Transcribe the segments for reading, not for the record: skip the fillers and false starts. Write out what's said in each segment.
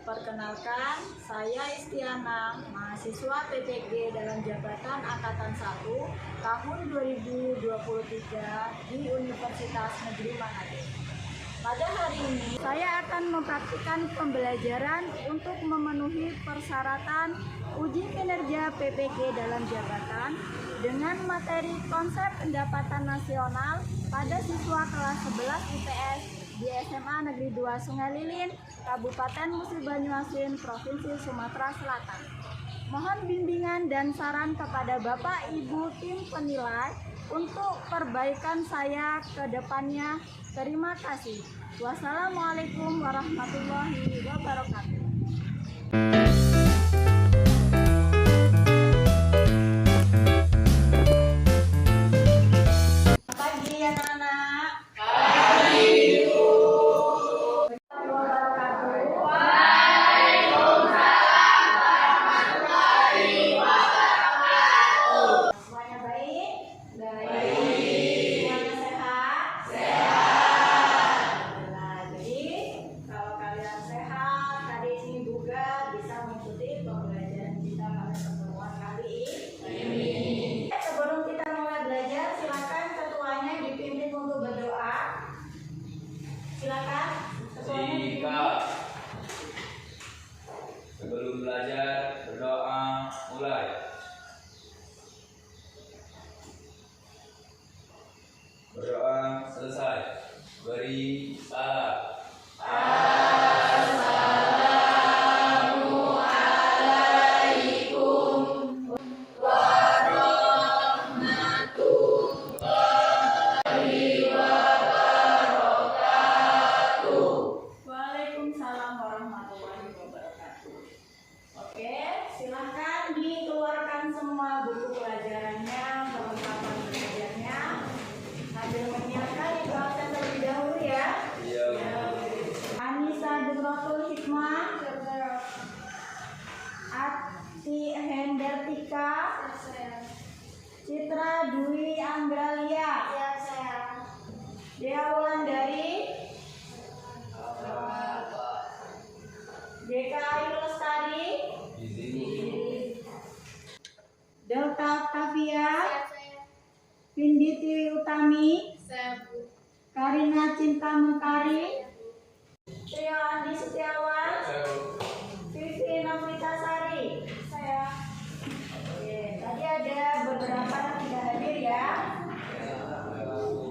Perkenalkan, saya Istiana, mahasiswa PPG dalam jabatan Angkatan 1 tahun 2023 di Universitas Negeri Manado. Pada hari ini, saya akan mempraktikkan pembelajaran untuk memenuhi persyaratan uji kinerja PPG dalam jabatan dengan materi konsep pendapatan nasional pada siswa kelas 11 IPS di SMA Negeri 2 Sungai Lilin, Kabupaten Musi Banyuasin, Provinsi Sumatera Selatan. Mohon bimbingan dan saran kepada Bapak Ibu tim penilai untuk perbaikan saya ke depannya. Terima kasih. Wassalamualaikum warahmatullahi wabarakatuh. Pagi anak-anak. Sebelum belajar, berdoa, mulai. Berdoa selesai. Beri salam. Assalamualaikum warahmatullahi wabarakatuh. Waalaikumsalam warahmatullahi wabarakatuh. Oke, silahkan dikeluarkan semua buku pelajarannya, perlengkapan belajarnya. Sambil menyiapkan ibu absen terlebih dahulu ya. Iya. Anissa Duratul Hikmah, Ati Hendertika, Citra Dwi Anggralia, Dea Wulandari, Deka Ayu Lestari, Delta Octavia, Vindi Tiwi Utami, Karina Cinta Mentari, Trio Andi Setiawan, Vivi Novita Sari. Oke, tadi ada beberapa yang tidak hadir ya.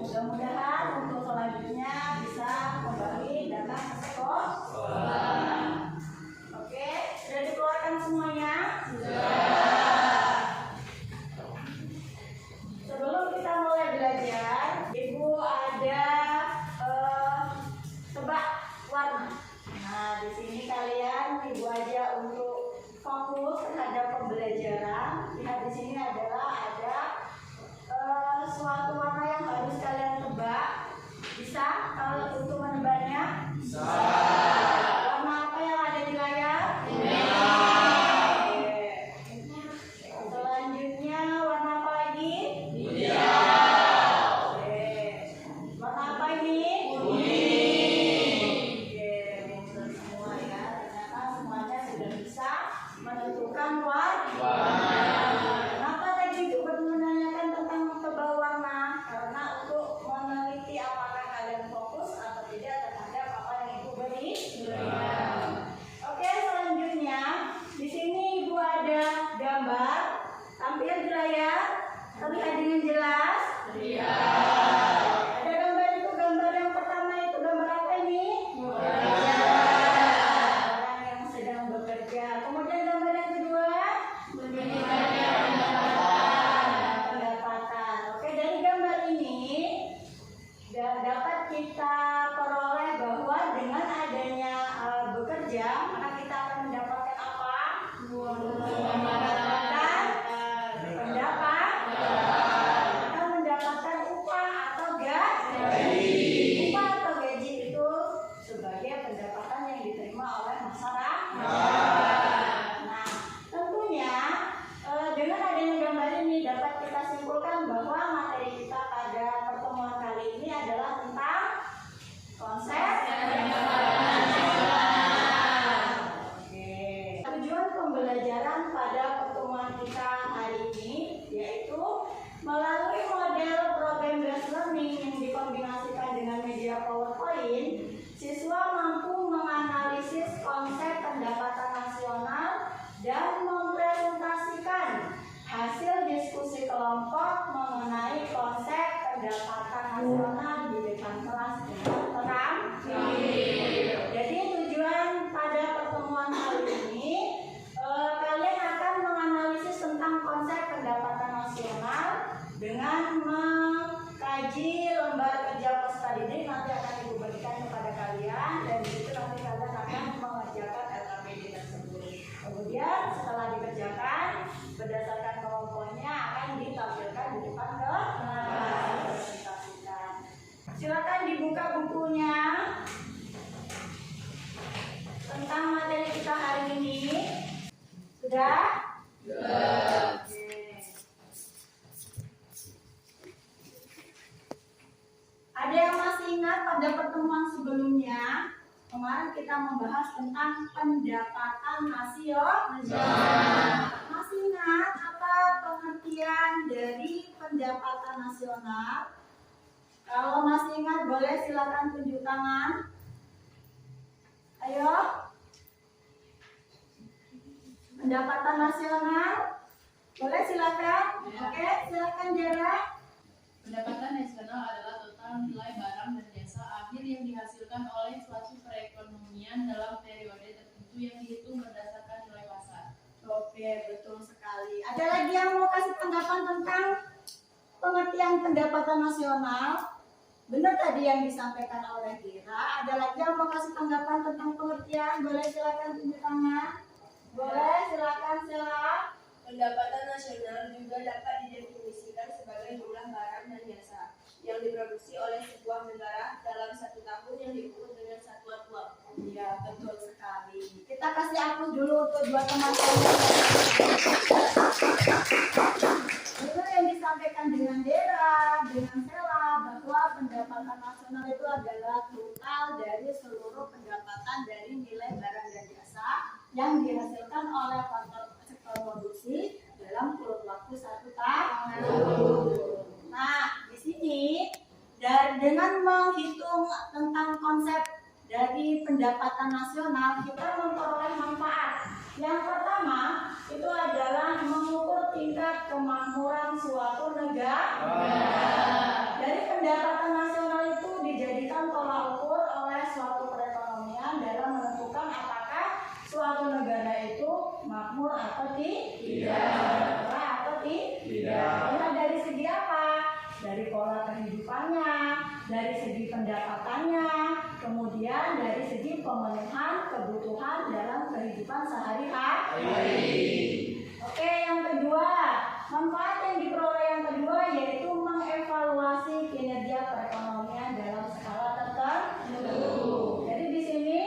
Mudah-mudahan untuk selanjutnya bisa kembali datang ke sekolah. Oke, sudah dikeluarkan semuanya? Sebelum kita mulai belajar, Ibu ada tebak warna. Nah, di sini kalian Ibu aja untuk fokus terhadap pembelajaran. Lihat di sini adalah ada suatu warna yang harus kalian tebak. Bisa kalau untuk menebaknya? Bisa. Warna apa yang ada di layar? Oke. Selanjutnya warna apa lagi? Oke. Warna apa ini? Oke, pintar semua ya. Ternyata semuanya sudah bisa menentukan warna. Kenapa tadi Ibu menanyakan tentang tebal warna? Karena untuk meneliti apakah kalian fokus atau tidak terhadap apa yang Ibu beri. Oke, selanjutnya di sini Ibu ada gambar tampil di layar, terlihat dengan jelas. Ada gambar itu, gambar yang pertama itu gambar apa ini? Orang yang sedang bekerja. Kemudian gambar yang kedua, pendapatan. Oke, dari gambar ini dapat kita peroleh bahwa dengan adanya bekerja, maka kita akan mendapatkan apa? Pendapatan, akan mendapatkan upah atau gaji. Upah atau gaji itu sebagai pendapatan yang diterima oleh masyarakat. Nah, tentunya dengan adanya gambar ini dapat kita simpulkan bahwa materi kita pada pertemuan kali ini adalah tentang konsep pendapatan nasional. media PowerPoint, siswa mampu menganalisis konsep pendapatan nasional dan mempresentasikan hasil diskusi kelompok mengenai konsep pendapatan nasional di depan kelas dengan terang. Jadi tujuan pada pertemuan kali ini, kalian akan menganalisis tentang konsep pendapatan nasional dengan mengkaji lembar kerja peserta didik. Nanti akan ibu berikan kepada kalian, dan di situ nanti kalian akan mengerjakan LKPD tersebut. Kemudian setelah dikerjakan, berdasarkan kelompoknya akan ditampilkan di depan kelas. Silakan dibuka bukunya tentang materi kita hari ini. Sudah? Sudah. Oke. Ada yang masih ingat pada pertemuan sebelumnya? Kemarin kita membahas tentang pendapatan nasional. Masih ingat apa pengertian dari pendapatan nasional? Kalau masih ingat boleh silakan tunjuk tangan. Ayo. Pendapatan nasional. Boleh silakan. Oke, silakan Dera. Pendapatan nasional adalah total nilai barang dan jasa akhir yang dihasilkan oleh suatu perekonomian dalam periode tertentu yang dihitung berdasarkan nilai pasar. Oke, betul sekali. Ada lagi yang mau kasih tanggapan tentang pengertian pendapatan nasional? Benar tadi yang disampaikan oleh Dira. Ada lagi yang mau kasih tanggapan tentang pengertian? Boleh silakan tunjuk tangan. Boleh silakan Sela. Pendapatan nasional juga dapat didefinisikan sebagai jumlah barang dan jasa yang diproduksi oleh sebuah negara dalam satu tahun yang diukur dengan satuan uang. Iya, betul sekali. Kita kasih aplaus dulu untuk dua teman-teman. Betul yang disampaikan dengan Dera, dengan Sela, bahwa pendapatan nasional itu adalah total dari seluruh pendapatan dari nilai barang dan jasa yang dihasilkan oleh sektor produksi dalam kurun waktu 1 tahun. Nah, di sini dengan menghitung tentang konsep dari pendapatan nasional, kita memperoleh manfaat. Yang pertama itu adalah mengukur tingkat kemakmuran suatu negara. Dari pendapatan nasional itu dijadikan tolak ukur oleh suatu perekonomian dalam menentukan apakah suatu negara itu makmur atau tidak. Lihat dari segi apa? Dari pola kehidupannya, dari segi pendapatannya, kemudian dari segi pemenuhan kebutuhan dalam kehidupan sehari-hari. Oke, yang kedua, manfaat yang diperoleh yang kedua yaitu mengevaluasi kinerja perekonomian dalam skala tertentu. Jadi di sini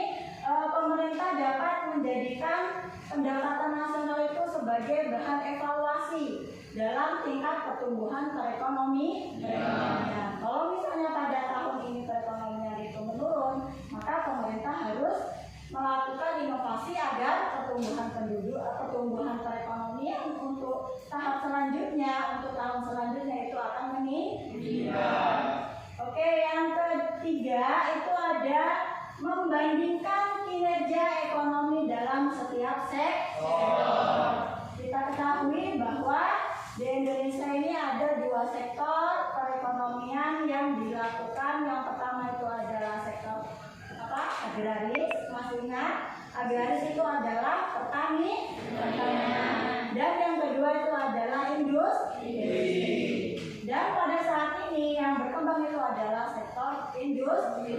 pemerintah dapat menjadikan pendapatan nasional itu sebagai bahan evaluasi dalam tingkat pertumbuhan perekonomian. Kalau misalnya pada tahun ini perekonomian itu menurun, maka pemerintah harus melakukan inovasi agar pertumbuhan perekonomian untuk tahap selanjutnya, untuk tahun selanjutnya itu akan meningkat. Oke, yang ketiga itu ada membandingkan kinerja ekonomi dalam setiap sektor. Kita ketahui bahwa di Indonesia ini ada 2 sektor perekonomian yang dilakukan. Yang pertama itu adalah sektor agraris. Masih ingat? Agraris itu adalah pertanian. Dan yang kedua itu adalah industri. Dan pada saat ini yang berkembang itu adalah sektor industri.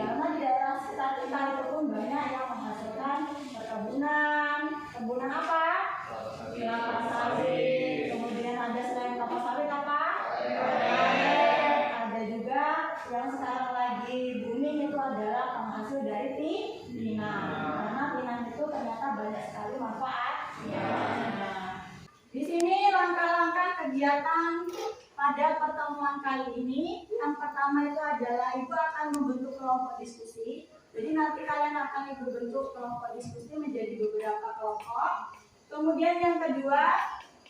Karena di daerah sekitar kita itu pun banyak yang menghasilkan perkebunan. Kebunan apa? Kelapa sawit. Kemudian ada selain kelapa sawit apa? Ada juga yang sekarang lagi booming itu adalah penghasil dari pinang. Karena pinang itu ternyata banyak sekali manfaatnya. Di sini langkah-langkah kegiatan pada pertemuan kali ini. Yang pertama itu adalah Ibu akan membentuk kelompok diskusi. Jadi nanti kalian akan Ibu bentuk kelompok diskusi menjadi beberapa kelompok. Kemudian yang kedua,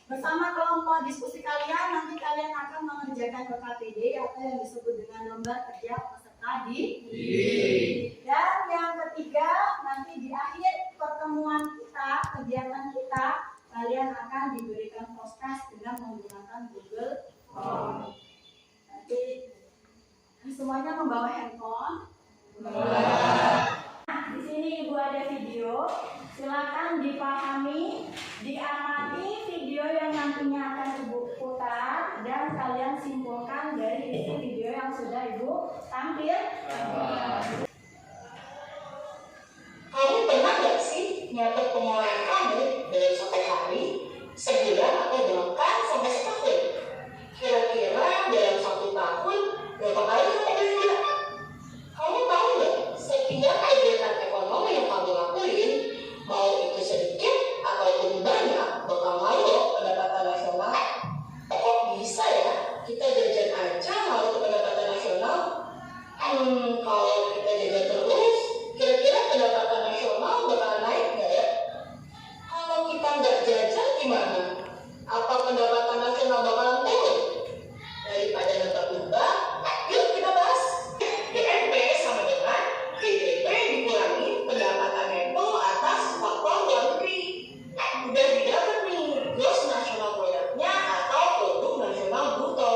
bersama kelompok diskusi kalian nanti kalian akan mengerjakan LKPD atau yang disebut dengan lembar kerja peserta dapat Dan yang ketiga, nanti di akhir pertemuan kita, kegiatan kita, kalian akan diberikan podcast dengan menggunakan Google Form. Nanti semuanya membawa handphone. Di sini Ibu ada video, silakan dipahami, diamati video yang nantinya akan Ibu putar dan kalian simpulkan dari isi video yang sudah Ibu tampilkan. Kamu pernah nggak sih nyatet pengeluaran kamu dalam satu hari, sebulan, atau bahkan sampai setahun? Kira-kira dalam 1 tahun berapa kali kamu belanja? Kamu tahu nggak, setiap kegiatan ekonomi yang kamu lakuin, mau itu sedikit ataupun banyak, bakal ngaruh loh pendapatan nasional. Kok bisa ya kita jajan aja ngaruh ke pendapatan nasional? Kalau kita jajan terus, kira-kira pendapatan nasional bakal naik nggak ya? Kalau kita nggak jajan gimana? Apa pendapatan nasional bakalan turun? Daripada nebak-nebak, yuk kita bahas. GNP sama dengan GDP dikurangi pendapatan neto atas faktor luar negeri. Udah didapat nih gross national product-nya atau produk nasional bruto.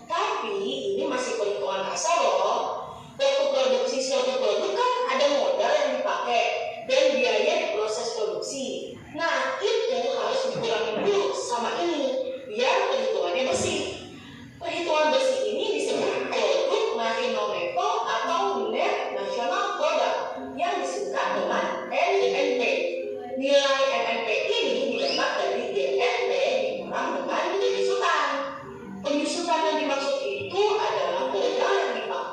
Tapi ini masih perhitungan kasar loh. Waktu produksi suatu produk kan ada modal yang dipakai dan biaya di proses produksi. Nah, itu harus dikurangi dulu sama ini biar perhitungannya bersih. Perhitungan bersih ini disebut produk nasional neto atau net national product yang disingkat dengan NNP. Nilai NNP ini didapat dari GNP dikurang dengan penyusutan. Penyusutan yang dimaksud itu adalah modal yang dipakai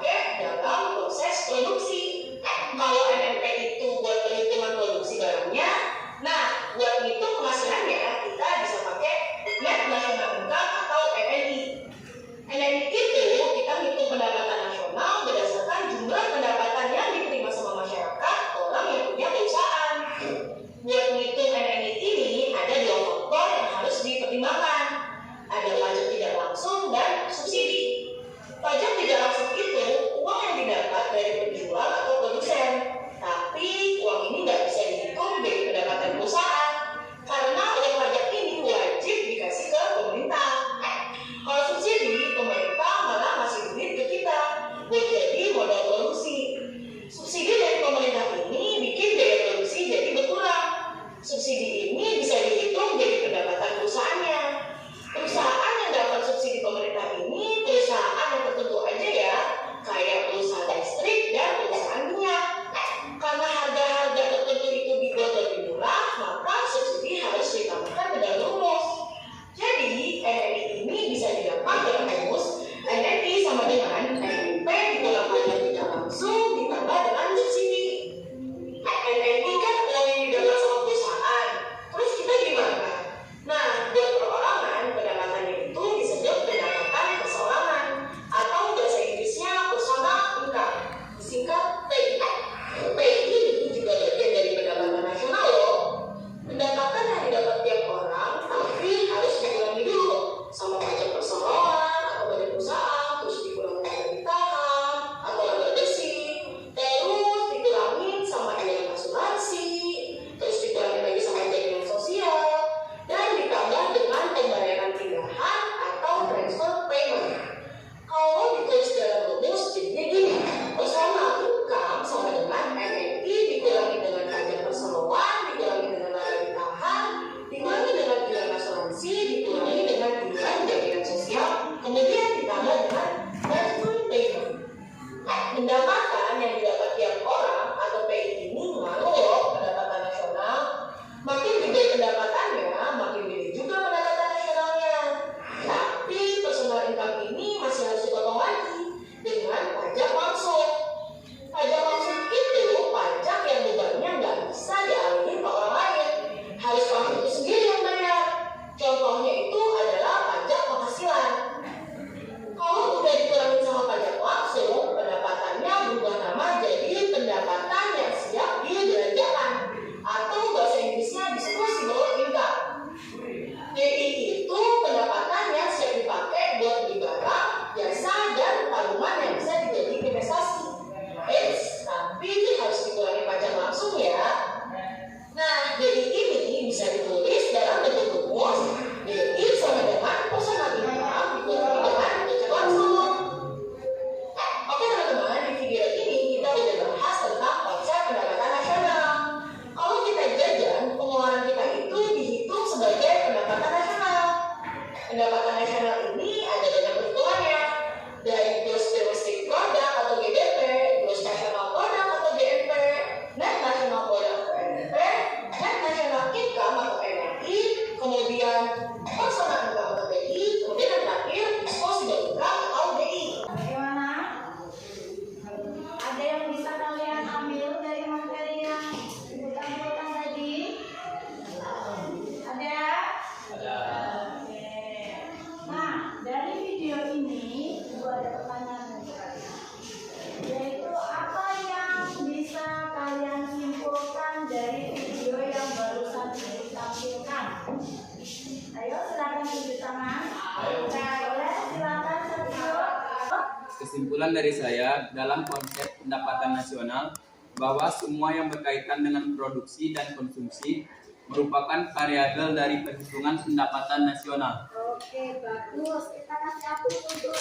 kesimpulan dari saya dalam konsep pendapatan nasional bahwa semua yang berkaitan dengan produksi dan konsumsi merupakan variabel dari perhitungan pendapatan nasional. Oke, bagus. Kita kasih aplaus untuk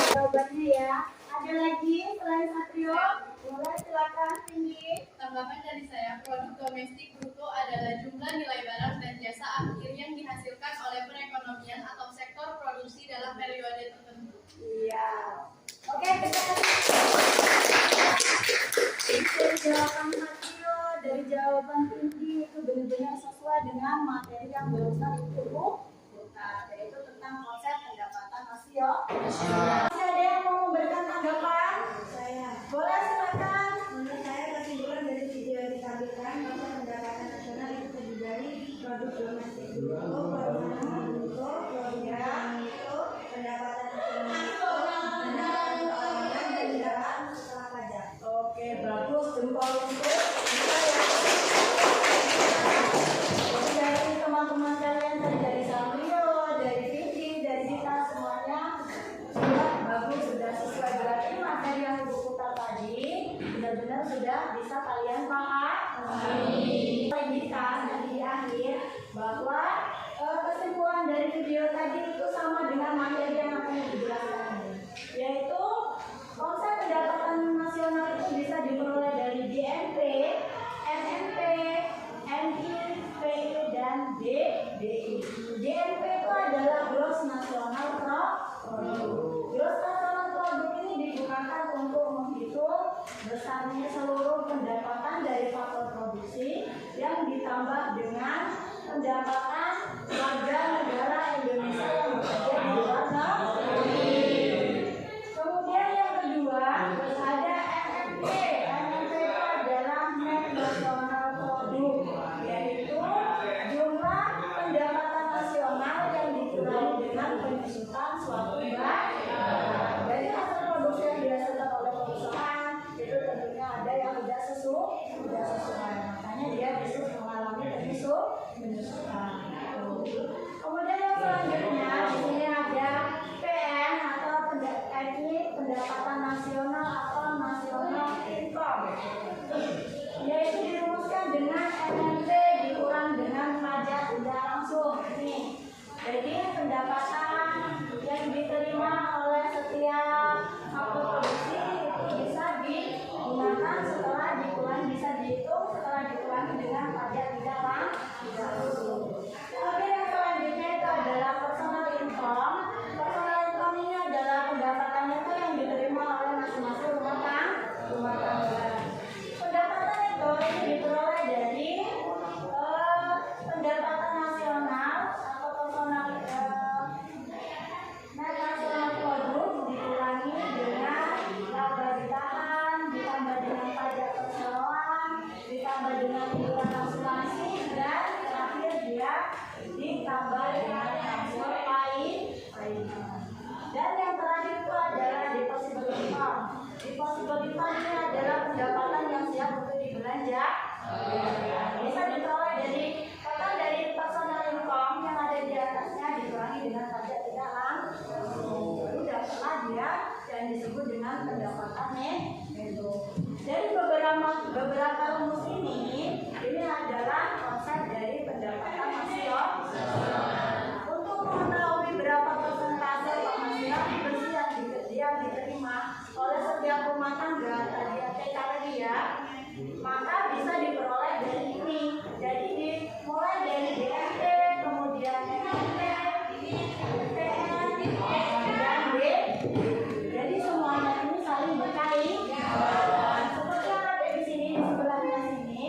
jawabannya ya. Ada lagi selain Satrio? Boleh silakan tinggi. Tanggapan dari saya, produk domestik bruto adalah jumlah nilai barang dan jasa akhir yang dihasilkan oleh perekonomian atau sektor produksi dalam periode tertentu. Iya. Oke, kita kasih dari jawaban Satrio, dari jawaban tinggi itu benar-benar sesuai dengan materi yang barusan itu yaitu tentang konsep pendapatan nasional. Masih ada yang mau memberikan tanggapan? Saya. Boleh silakan. Menurut saya kesimpulan dari video yang ditampilkan bahwa pendapatan nasional itu terdiri dari produk domestik bruto, produk bruto, program itu, pendapatan nasional itu, pendapatan keuangan dan pendapatan setelah pajak. Oke, bagus. Jempol untuk kita ya. Jadi dari teman-teman kalian tadi dari Samrio, dari Vicky, dari Dita semuanya sudah bagus, sudah sesuai, berarti materi yang ibu putar tadi benar-benar sudah bisa kalian pahami. Dita dan di akhir bahwa kesimpulan dari video tadi itu sama dengan materi yang akan dijelaskan ini, yaitu konsep pendapatan nasional itu bisa diperoleh dari JNP, NNP, NI, PI, dan DDI. JNP itu adalah Gross National Product. Gross National Product ini digunakan untuk menghitung besarnya seluruh pendapatan dari faktor produksi yang ditambah dengan pendapatan warga negara Indonesia yang bekerja di luar negeri. Kemudian yang kedua ada NNP. NNP itu adalah Net National Product, yaitu jumlah pendapatan nasional yang dikurangi dengan penyusutan suatu barang. Dari hasil produksi yang dihasilkan oleh perusahaan itu tentunya ada yang tidak sesuai. Makanya dia bisa mengalami penyusutan. Kemudian yang selanjutnya di sini ada PN atau pendapatan nasional atau national income, yaitu dirumuskan dengan NNP dikurang dengan pajak tidak langsung. Nih, jadi pendapatan yang diterima oleh setiap faktor produksi itu bisa digunakan setelah dikurangi, bisa dihitung setelah dikurangi dengan pajak tidak langsung. Kemudian yang selanjutnya itu adalah personal income. Personal income ini adalah pendapatannya itu yang diterima oleh masing-masing rumah tangga. Pendapatan itu diperoleh dari pendapatan nasional atau personal net nasional produk dikurangi dengan laba ditahan, ditambah dengan pajak perseroan, ditambah dengan iuran asuransi, dan terakhir dia ditambah dengan transfer painan. Dan yang terakhir itu adalah depositable income. Depositable income ini adalah pendapatan yang siap untuk dibelanja. Bisa diperoleh dari total dari personal income yang ada di atasnya dikurangi dengan pajak tidak langsung. Baru dapatlah dia yang disebut dengan pendapatan neto. Dari beberapa rumus ini adalah konsep dari pendapatan nasional. Untuk mengetahui berapa persentase penghasilan bersih yang diterima oleh setiap rumah tangga tadi ya, maka bisa diperoleh dari ini. Jadi dimulai dari DNP, kemudian NNP, PN, dan D. Jadi semuanya ini saling berkaitan. Seperti yang ada di sini, di sebelahnya sini,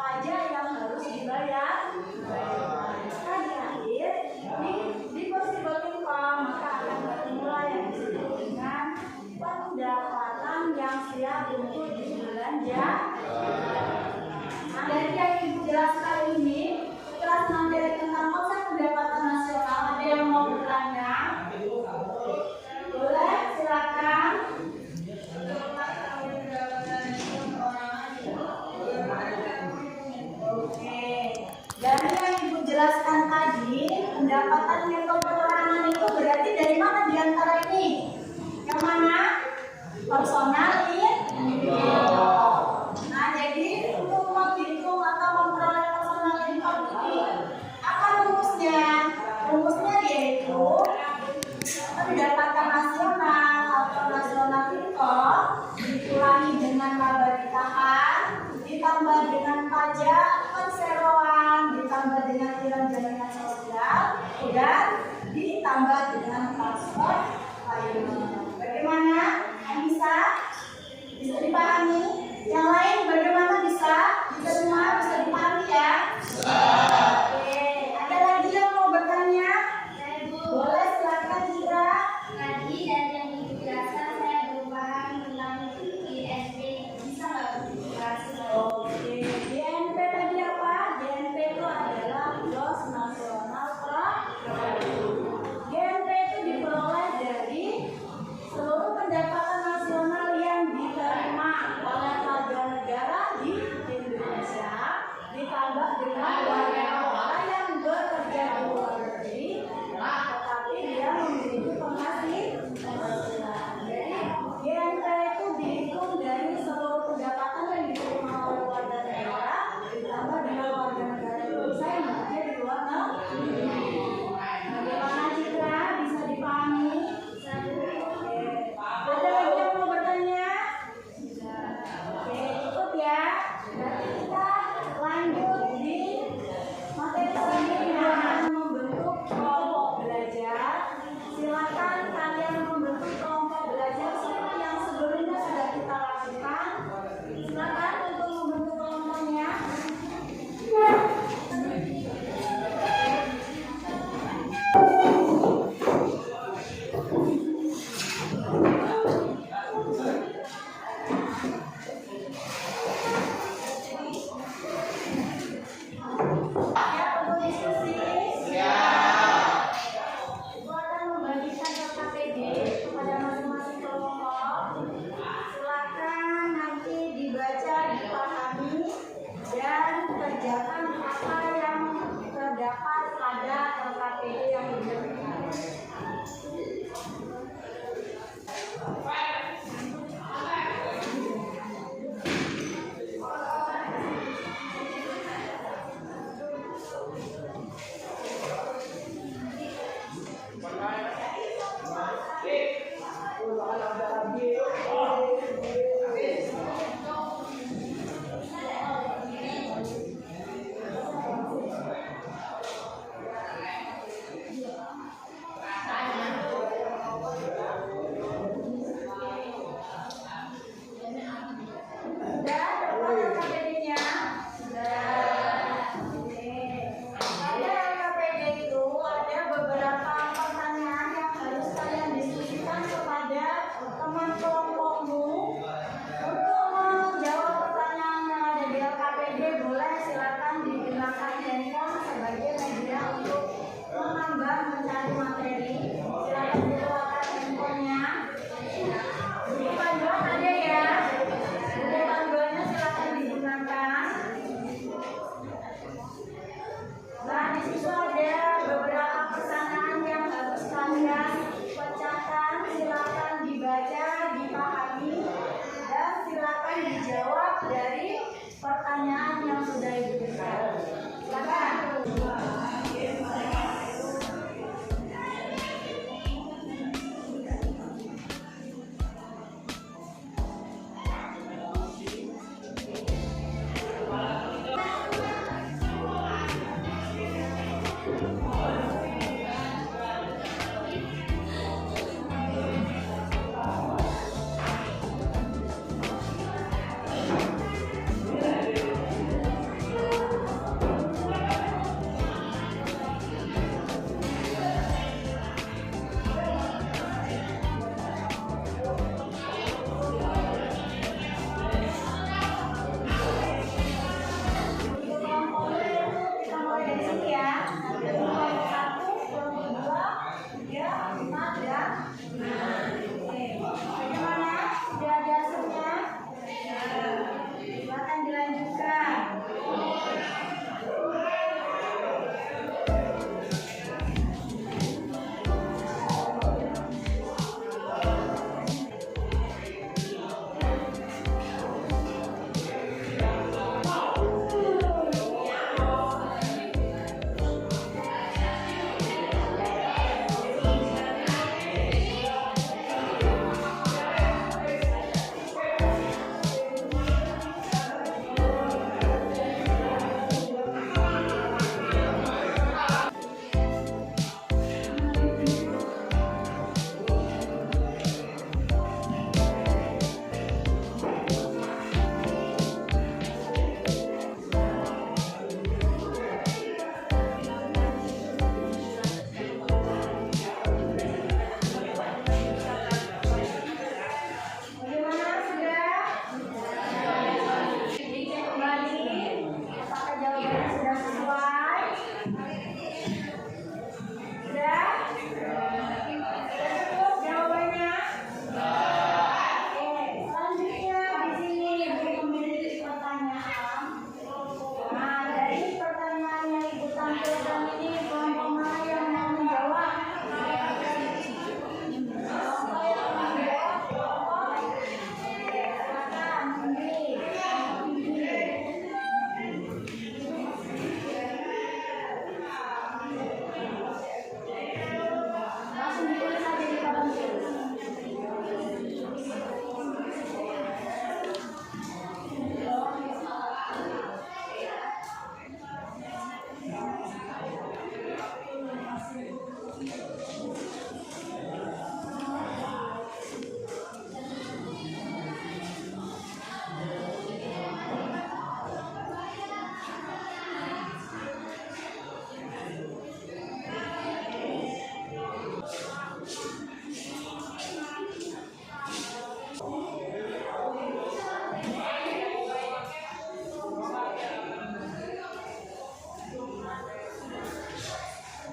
pajak yang harus dibayar. Nah, di akhir di possible income maka akan bermula yang disebut dengan pendapatan yang siap untuk dibelanjakan. Nah, dari yang Ibu jelaskan ini, kelas materi tentang konsep pendapatan nasional, ada yang mau bertanya? Boleh, silakan. Oke, dari yang Ibu jelaskan tadi, pendapatan neto perorangan itu berarti dari mana di antara ini? Yang mana? Personal individual. Nah, jadi untuk menghitung atau memperoleh personal income ini, apa rumusnya? Rumusnya yaitu pendapatan nasional atau nasional income dikurangi dengan laba ditahan, ditambah dengan pajak perseroan, ditambah dengan iuran jaminan sosial, dan ditambah dengan transfer payment. Bagaimana? Bisa? Bisa dipahami? Yang lain bagaimana bisa? Bisa semua bisa dipahami ya? Oke, ada lagi yang mau bertanya? Boleh, silakan Citra. Tadi dari yang Ibu jelaskan saya belum paham tentang ISP. Bisa nggak dijelasin? Oke, DNP tadi apa? DNP itu adalah Gross National Product. DNP itu diperoleh dari seluruh pendapatan nasional yang diterima oleh warga negara di Indonesia, ditambah dengan warga negara yang bekerja di luar negeri, tetapi dia memiliki penghasilan. Jadi DNP itu dihitung dari seluruh pendapatan yang diterima oleh warga negara, ditambah dengan warga negara Indonesia yang bekerja di luar negeri. Bagaimana Citra? Bisa dipahami? Ada lagi yang mau bertanya? Oke, cukup ya. Berarti kita lanjut di materi selanjutnya, membentuk kelompok belajar. Silakan kalian membentuk kelompok belajar seperti yang sebelumnya sudah kita lakukan. Silakan untuk membentuk kelompoknya. Siap untuk diskusi? Ibu akan membagikan KPD kepada masing-masing kelompok. Silakan nanti dibaca, dipahami, dan kerjakan apa yang terdapat pada KPD yang diberikan. sesuai? Sudah? Cukup jawabannya? Oke, selanjutnya di sini Ibu memiliki pertanyaan. Nah, dari pertanyaan yang Ibu tampilkan ini kelompok mana yang mau menjawab? Kelompok yang mau menjawab kelompok? Silakan, Indri. Langsung ditulis aja di papan tulis.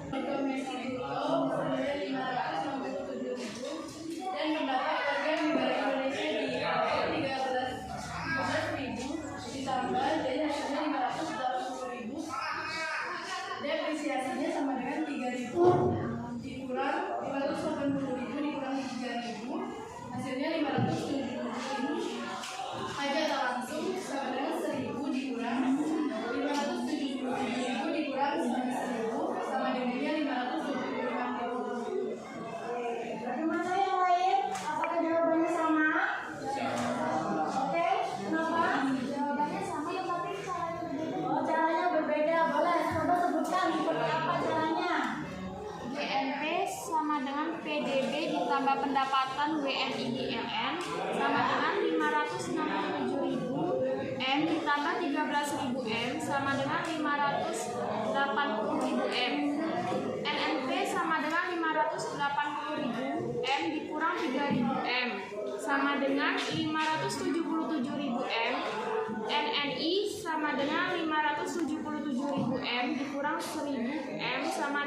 Domestik bruto bernilai 500 sampai 7.000 dan mendapat warga negara Indonesia di 13.000 ditambah dari hasilnya 580.000, depresiasinya sama dengan 3.000 dikurang 580.000 dikurang 3.000, hasilnya 577.000. Pajak tak langsung sama dengan 1.000 dikurang 577.000 dikurang 1.000 sama dengannya 525.000. Bagaimana yang lain? Apakah jawabannya sama? Oke, kenapa? Jawabannya sama tetapi caranya berbeda. Oh, caranya berbeda. Boleh coba sebutkan seperti apa caranya? WNP sama dengan PDB ditambah pendapatan WNIDLN sama dengan 567.000, M ditambah 13.000 M sama dengan 580.000 M. NNP sama dengan 580.000 M dikurang 3.000 M sama dengan 577.000 M. NNI sama dengan 577.000 M dikurang 1.000 M sama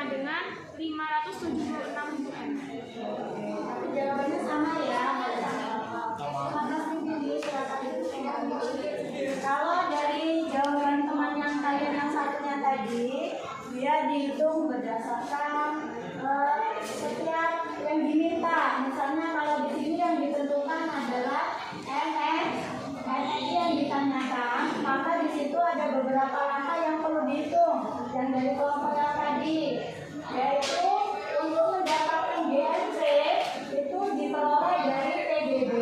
dengan 576.000 M. Tapi jawabannya sama ya. 15.000 di silakan. Kalau dari jawaban teman yang kalian yang satunya tadi, dia dihitung berdasarkan setiap yang diminta. Misalnya kalau di sini yang ditentukan adalah NNI yang ditanyakan, maka di situ ada beberapa langkah yang perlu dihitung. Yang dari kelompok yang tadi, yaitu untuk mendapatkan GNP itu diperoleh dari PDB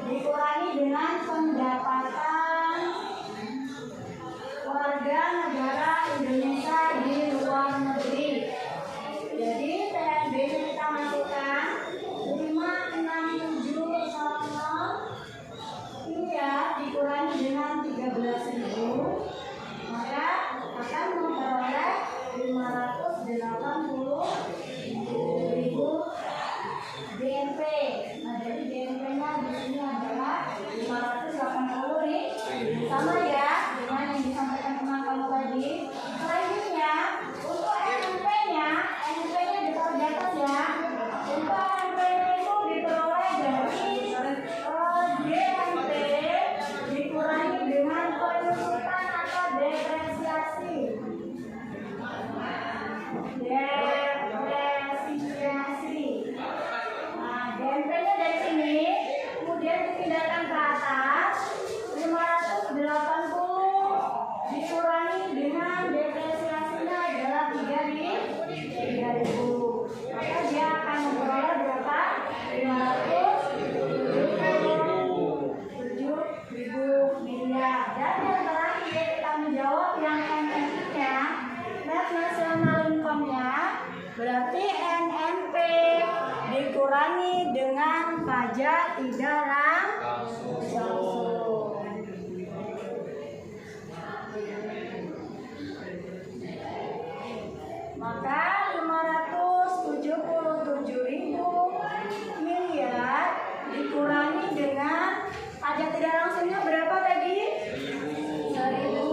dikurangi dengan pendapatan warga negara Indonesia di luar negeri. Jadi PNB kita masukkan 5670 miliar dikurangi dengan 13.000, maka akan memperoleh 580.000 GNP. Nah, jadi GNP-nya di sini adalah 580 nih. Sama ya dengan yang disampaikan teman kamu tadi. Selanjutnya untuk NNP-nya ditaruh di atas ya. Untuk NNP-nya itu diperoleh dari GNP dikurangi dengan penyusutan atau depresiasi. Nah, GNP-nya dari sini, kemudian dipindahkan ke atas, 580 dikurangi dengan depresiasinya adalah 3.000. Maka dia akan memperoleh berapa? 507.000 miliar. Dan yang terakhir kita menjawab yang NNP-nya, Net National Income-nya, berarti NNP dikurangi dengan pajak tidak langsung. Maka 577.000 miliar dikurangi dengan pajak tidak langsungnya berapa tadi? 1.000.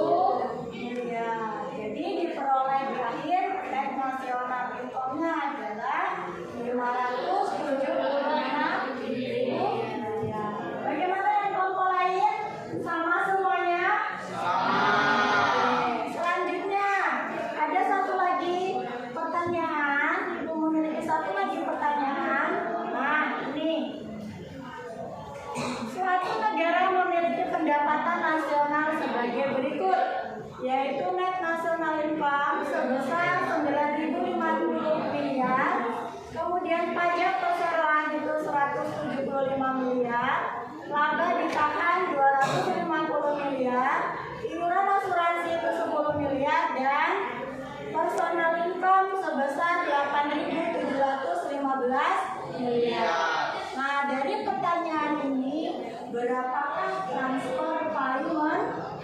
sebesar 9.050 rupiah. Kemudian pajak perseroan itu 175 miliar, laba ditahan 250 miliar, iuran asuransi itu 10 miliar, dan personal income sebesar 8.715 miliar. Nah, dari pertanyaan ini, berapakah transfer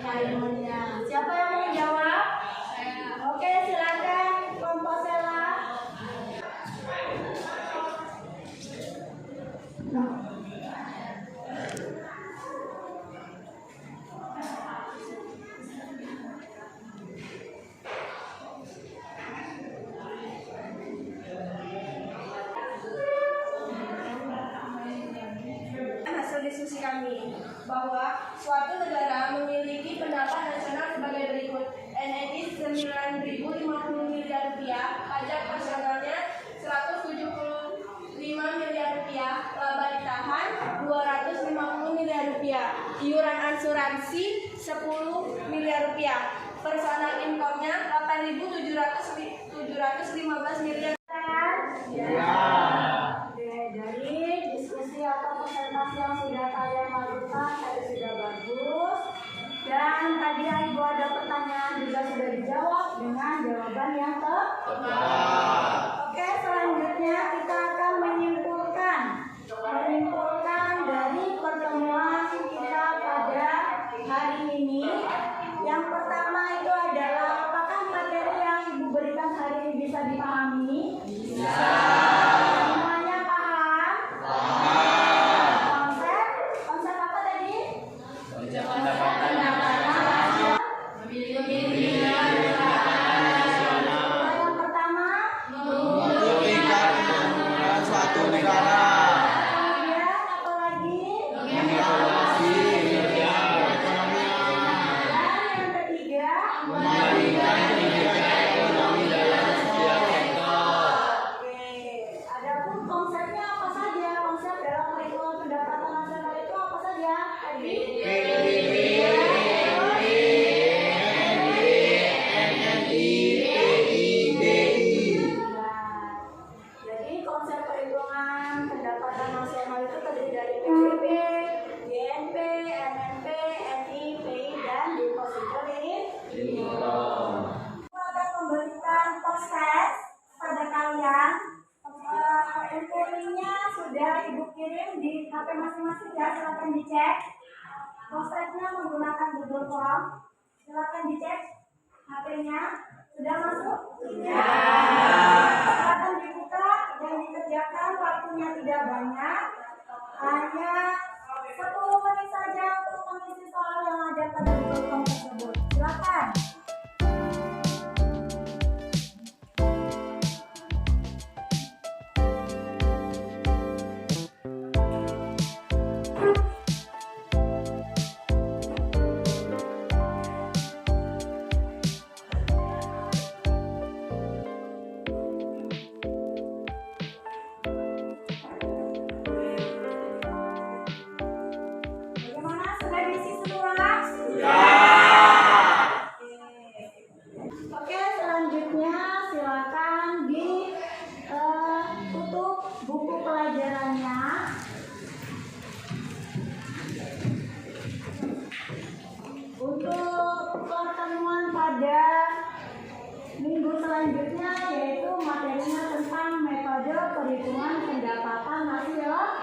paymentnya? Siapa yang mau jawab? Oke, silakan kelompok Sela. Hasil diskusi kami bahwa suatu negara memiliki pendapatan nasional sebagai berikut: NNI 9.050 miliar rupiah, pajak personalnya 175 miliar rupiah, laba ditahan 250 miliar rupiah, iuran asuransi 10 miliar rupiah, personal income-nya 8.715 miliar. Oke, dari diskusi atau presentasi yang sudah kalian lakukan tadi sudah bagus, dan tadi Ibu ada pertanyaan juga sudah dijawab dengan jawaban yang tepat. Oke, selanjutnya kita akan menyimpulkan dari pertemuan kita pada hari ini. Yang pertama itu adalah, apakah materi yang Ibu berikan hari ini bisa dipahami? Bisa. Semuanya paham? Konsep apa tadi? Konsep pendapatan Yang pertama, tingkat pembangunan suatu negara. kemudian apa lagi? Mengevaluasi Dan yang ketiga, membandingkan kinerja ekonomi dalam setiap sektor. oke. Adapun konsepnya apa saja? Konsep dalam perhitungan pendapatan nasional itu apa saja? Tadi? Jadi konsep perhitungan pendapatan nasional itu terdiri dari PDB, GNP, MNP, NI, PI, dan depository. Aku akan memberikan proses pada kalian. Infonya sudah Ibu kirim di HP masing-masing ya, silakan dicek. Prosesnya menggunakan Google Form. Silakan dicek HP-nya. Sudah masuk? Ya. Silakan dibuka dan dikerjakan, waktunya tidak banyak. Hanya 10 menit saja untuk mengisi soal yang ada pada Google Form tersebut. Silakan. Bagaimana? Sudah diisi semua? Ya. Oke, selanjutnya silakan ditutup buku pelajarannya. Untuk pertemuan pada minggu selanjutnya, yaitu materinya tentang metode perhitungan pendapatan nasional.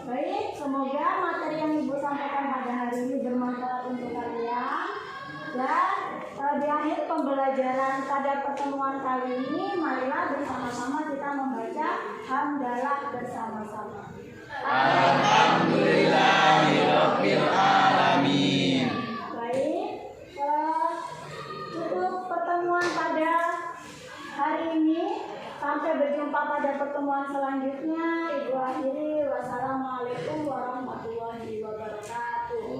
Baik, semoga materi yang Ibu sampaikan pada hari ini bermanfaat untuk kalian. Dan di akhir pembelajaran pada pertemuan kali ini, marilah bersama-sama kita membaca hamdalah bersama-sama. Alhamdulillahirabbil alamin. Baik, cukup pertemuan pada hari ini. Sampai berjumpa pada pertemuan selanjutnya. Ibu akhiri, wassalamualaikum warahmatullahi wabarakatuh.